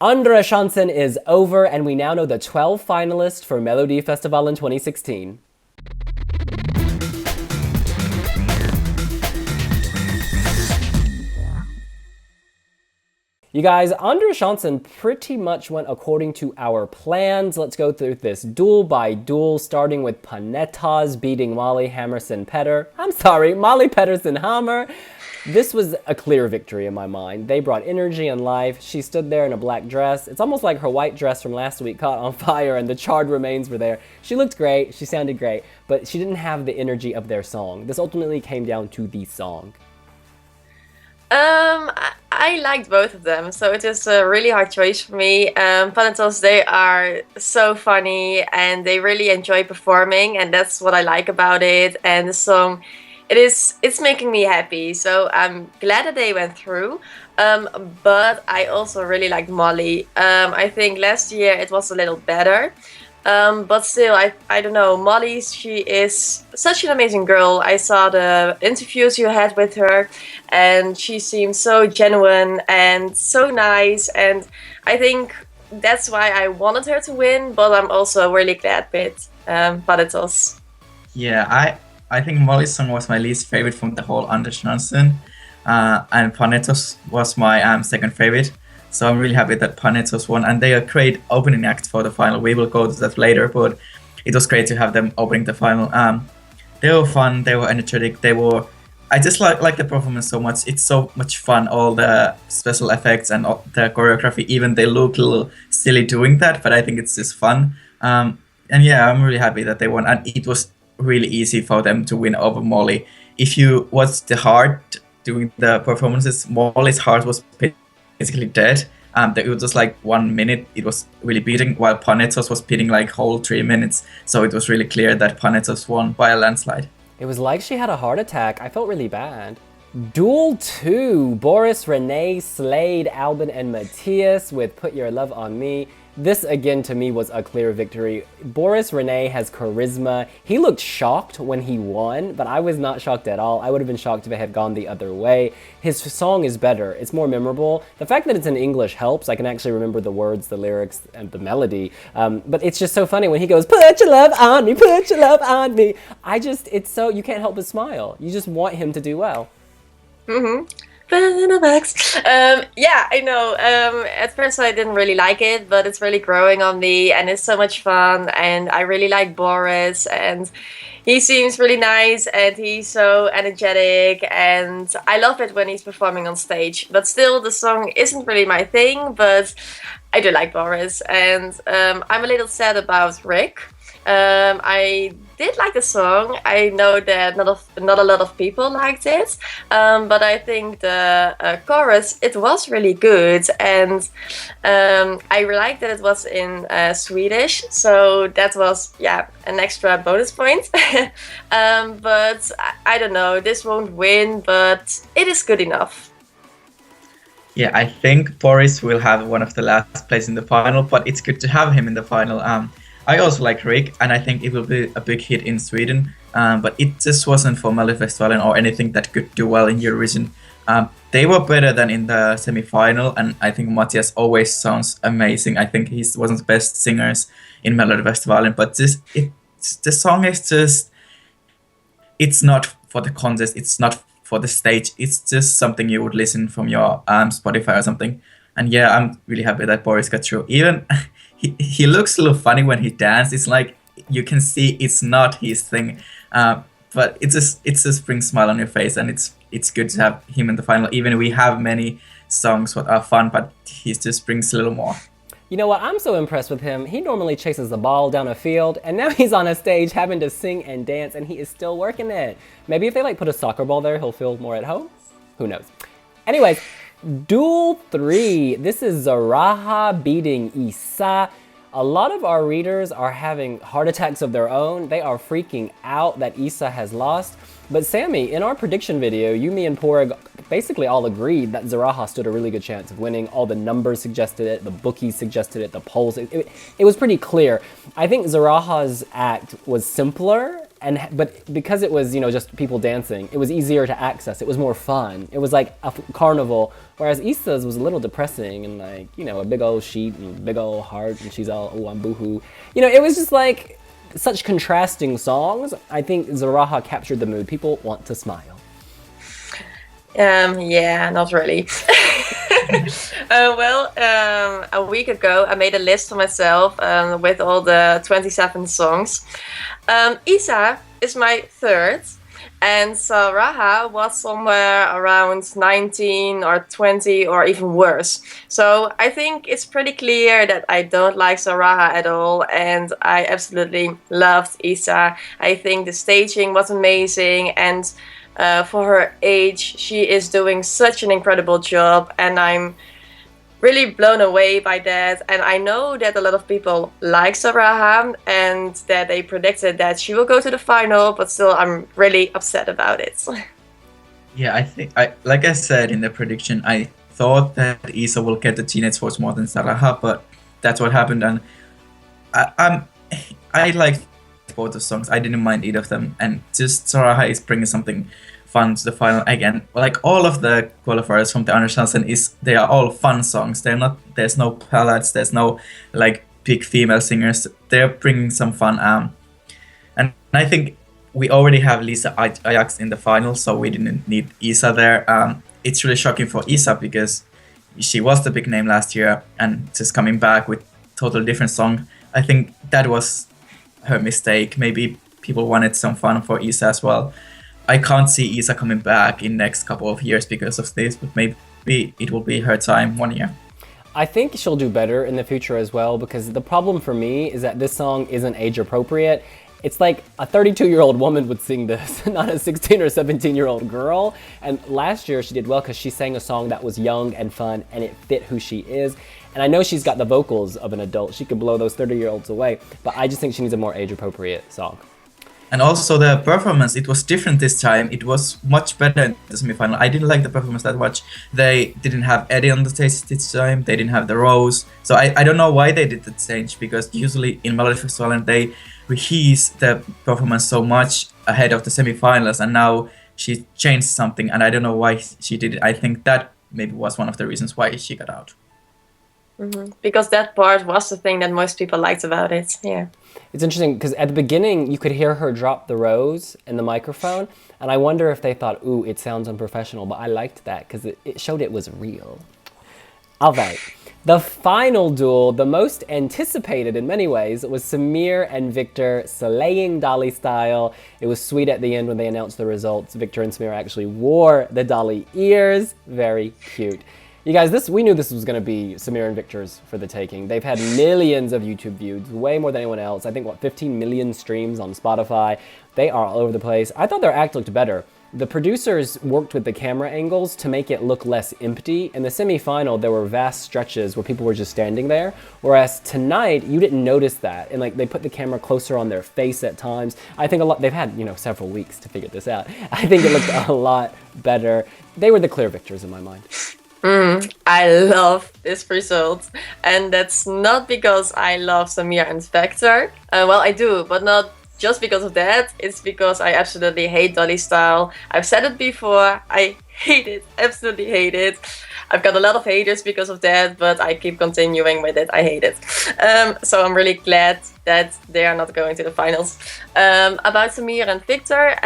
Andra Chansen is over, and we now know the 12 finalists for Melodifestivalen 2016. You guys, Andra Chansen pretty much went according to our plans. Let's go through this duel by duel, starting with Panetoz beating Molly Pettersson Hammar. This was a clear victory in my mind. They brought energy and life. She stood there in a black dress. It's almost like her white dress from last week caught on fire and the charred remains were there. She looked great, she sounded great, but she didn't have the energy of their song. This ultimately came down to the song. I liked both of them, so it was a really hard choice for me. Panetoz, they are so funny and they really enjoy performing, and that's what I like about it. And the song, it's making me happy, so I'm glad that they went through. But I also really liked Molly. I think last year it was a little better. But still, I don't know, Molly, she is such an amazing girl. I saw the interviews you had with her, and she seems so genuine and so nice, and I think that's why I wanted her to win, but I'm also really glad with Panetoz. Yeah, I think Molly's song was my least favorite from the whole Andra Chansen, and Panetoz was my second favorite. So I'm really happy that Panetoz won, and they are great opening act for the final. We will go to that later, but it was great to have them opening the final. They were fun, they were energetic, I just like the performance so much. It's so much fun, all the special effects and all the choreography. Even they look a little silly doing that, but I think it's just fun. And yeah, I'm really happy that they won, and it was really easy for them to win over Molly. If you watch the heart doing the performances, Molly's heart was basically dead. It was just like 1 minute it was really beating, while Panetoz was beating like whole 3 minutes. So it was really clear that Panetoz won by a landslide. It was like she had a heart attack. I felt really bad. Duel 2, Boris René slayed Albin and Mattias with Put Your Love on Me. This again to me was a clear victory. Boris René has charisma. He looked shocked when he won, but I was not shocked at all. I would have been shocked if it had gone the other way. His song is better. It's more memorable. The fact that it's in English helps. I can actually remember the words, the lyrics, and the melody. But it's just so funny when he goes, put your love on me, put your love on me. It's so, you can't help but smile. You just want him to do well. Mm-hmm. Yeah, I know. At first I didn't really like it, but it's really growing on me, and it's so much fun, and I really like Boris, and he seems really nice, and he's so energetic, and I love it when he's performing on stage. But still, the song isn't really my thing, but I do like Boris, and I'm a little sad about Rick. I did like the song. I know that not a lot of people liked it, but I think the chorus, it was really good, and I liked that it was in Swedish, so that was, yeah, an extra bonus point. But I don't know, this won't win, but it is good enough. Yeah, I think Boris will have one of the last place in the final, but it's good to have him in the final. I also like Rick, and I think it will be a big hit in Sweden, but it just wasn't for Melodifestivalen or anything that could do well in Eurovision. They were better than in the semi-final, and I think Mattias always sounds amazing. I think he's one of the best singers in Melodifestivalen, but the song is just, it's not for the contest, it's not for the stage, it's just something you would listen from your Spotify or something. And yeah, I'm really happy that Boris got through. Even he looks a little funny when he dances. It's like you can see it's not his thing, but it just brings a smile on your face, and it's good to have him in the final. Even we have many songs that are fun, but he just brings a little more. You know what? I'm so impressed with him. He normally chases the ball down a field, and now he's on a stage having to sing and dance, and he is still working it. Maybe if they put a soccer ball there, he'll feel more at home. Who knows? Anyways. Duel 3. This is Saraha beating Isa. A lot of our readers are having heart attacks of their own. They are freaking out that Isa has lost. But Sammy, in our prediction video, you, me, and Porg basically all agreed that Saraha stood a really good chance of winning. All the numbers suggested it, the bookies suggested it, the polls. It was pretty clear. I think Saraha's act was simpler but because it was, you know, just people dancing, it was easier to access. It was more fun. It was like a carnival, whereas Issa's was a little depressing and like, you know, a big old sheet and a big old heart and she's all, oh, I'm boohoo. You know, it was just like such contrasting songs. I think Saraha captured the mood. People want to smile. Yeah, not really. A week ago I made a list for myself with all the 27 songs. Issa is my third, and Saraha was somewhere around 19 or 20 or even worse. So I think it's pretty clear that I don't like Saraha at all, and I absolutely loved Issa. I think the staging was amazing, and for her age, she is doing such an incredible job, and I'm really blown away by that. And I know that a lot of people like Saraha and that they predicted that she will go to the final, but still I'm really upset about it. Yeah, I think, like I said in the prediction, I thought that Issa will get the teenage votes more than Saraha, but that's what happened. And I liked both the songs. I didn't mind either of them, and just Saraha is bringing something fun to the final again. Like all of the qualifiers from the Andra Chansen they are all fun songs. There's no ballads, there's no like big female singers. They're bringing some fun. And I think we already have Lisa Ajax in the final, so we didn't need Issa there. It's really shocking for Issa because she was the big name last year, and just coming back with totally different song. I think that was her mistake. Maybe people wanted some fun for Issa as well. I can't see Issa coming back in next couple of years because of this, but maybe it will be her time one year. I think she'll do better in the future as well, because the problem for me is that this song isn't age appropriate. It's like a 32-year-old woman would sing this, not a 16 or 17-year-old girl. And last year she did well because she sang a song that was young and fun and it fit who she is. And I know she's got the vocals of an adult. She could blow those 30-year-olds away, but I just think she needs a more age-appropriate song. And also the performance, it was different this time. It was much better in the semi-final. I didn't like the performance that much. They didn't have Eddie on the stage this time. They didn't have the Rose. So I don't know why they did the change, because usually in Melodifestivalen they rehearse the performance so much ahead of the semi-finals, and now she changed something, and I don't know why she did it. I think that maybe was one of the reasons why she got out. Mm-hmm. Because that part was the thing that most people liked about it, yeah. It's interesting because at the beginning you could hear her drop the rose in the microphone, and I wonder if they thought, ooh, it sounds unprofessional, but I liked that because it showed it was real. All right, the final duel, the most anticipated in many ways, was Samir and Viktor slaying Dolly Style. It was sweet at the end when they announced the results. Viktor and Samir actually wore the Dolly ears. Very cute. You guys, we knew this was going to be Samir and Viktor's for the taking. They've had millions of YouTube views, way more than anyone else. I think, 15 million streams on Spotify. They are all over the place. I thought their act looked better. The producers worked with the camera angles to make it look less empty. In the semi-final, there were vast stretches where people were just standing there. Whereas tonight, you didn't notice that. And they put the camera closer on their face at times. I think they've had, several weeks to figure this out. I think it looked a lot better. They were the clear victors in my mind. I love this result, and that's not because I love Samir and Viktor. Well, I do, but not just because of that. It's because I absolutely hate Dolly Style. I've said it before, I hate it, absolutely hate it. I've got a lot of haters because of that, but I keep continuing with it. I hate it. So I'm really glad that they are not going to the finals. About Samir and Viktor,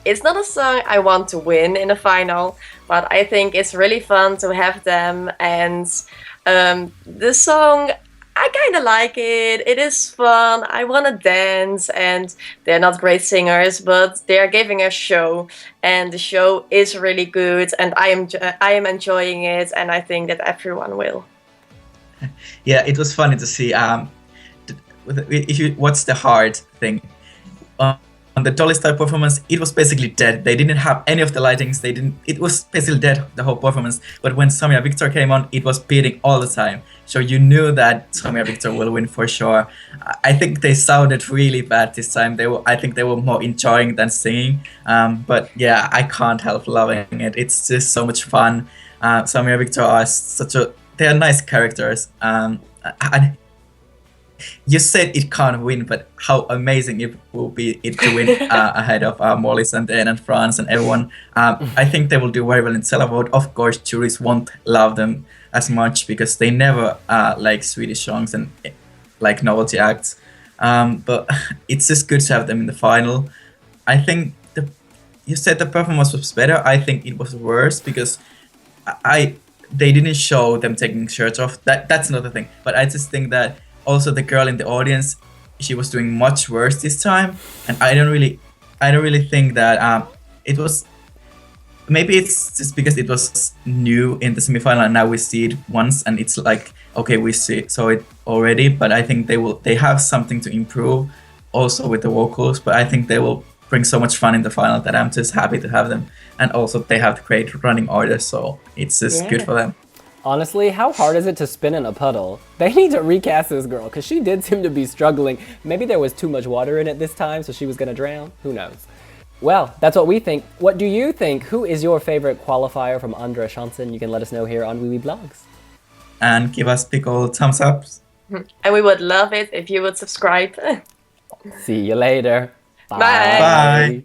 it's not a song I want to win in the final, but I think it's really fun to have them. And the song, I kind of like it. It is fun. I want to dance, and they're not great singers, but they're giving a show, and the show is really good, and I am enjoying it, and I think that everyone will. Yeah, it was funny to see. If you watch the hard thing, on the Dolly Style performance, it was basically dead. They didn't have any of the lightings. It was basically dead, the whole performance. But when Samir Viktor came on, it was beating all the time. So you knew that Samir Viktor will win for sure. I think they sounded really bad this time. I think they were more enjoying than singing. But yeah, I can't help loving it. It's just so much fun. Samir Viktor are they are nice characters. And you said it can't win, but how amazing it will be it to win ahead of Molly and France and everyone. I think they will do very well in Televote. Of course, juries won't love them as much because they never like Swedish songs and like novelty acts. But it's just good to have them in the final. I think you said the performance was better. I think it was worse because they didn't show them taking shirts off. That's another thing. But I just think that also the girl in the audience, she was doing much worse this time, and I don't really think that it was. Maybe it's just because it was new in the semifinal, and now we see it once, and it's like okay, we saw it already. But I think they have something to improve, also with the vocals. But I think they will bring so much fun in the final that I'm just happy to have them. And also they have great running order, so it's just good for them. Honestly, how hard is it to spin in a puddle? They need to recast this girl, because she did seem to be struggling. Maybe there was too much water in it this time, so she was gonna drown? Who knows? Well, that's what we think. What do you think? Who is your favorite qualifier from Andra Chansen? You can let us know here on wiwibloggs. And give us big old thumbs up. And we would love it if you would subscribe. See you later. Bye. Bye.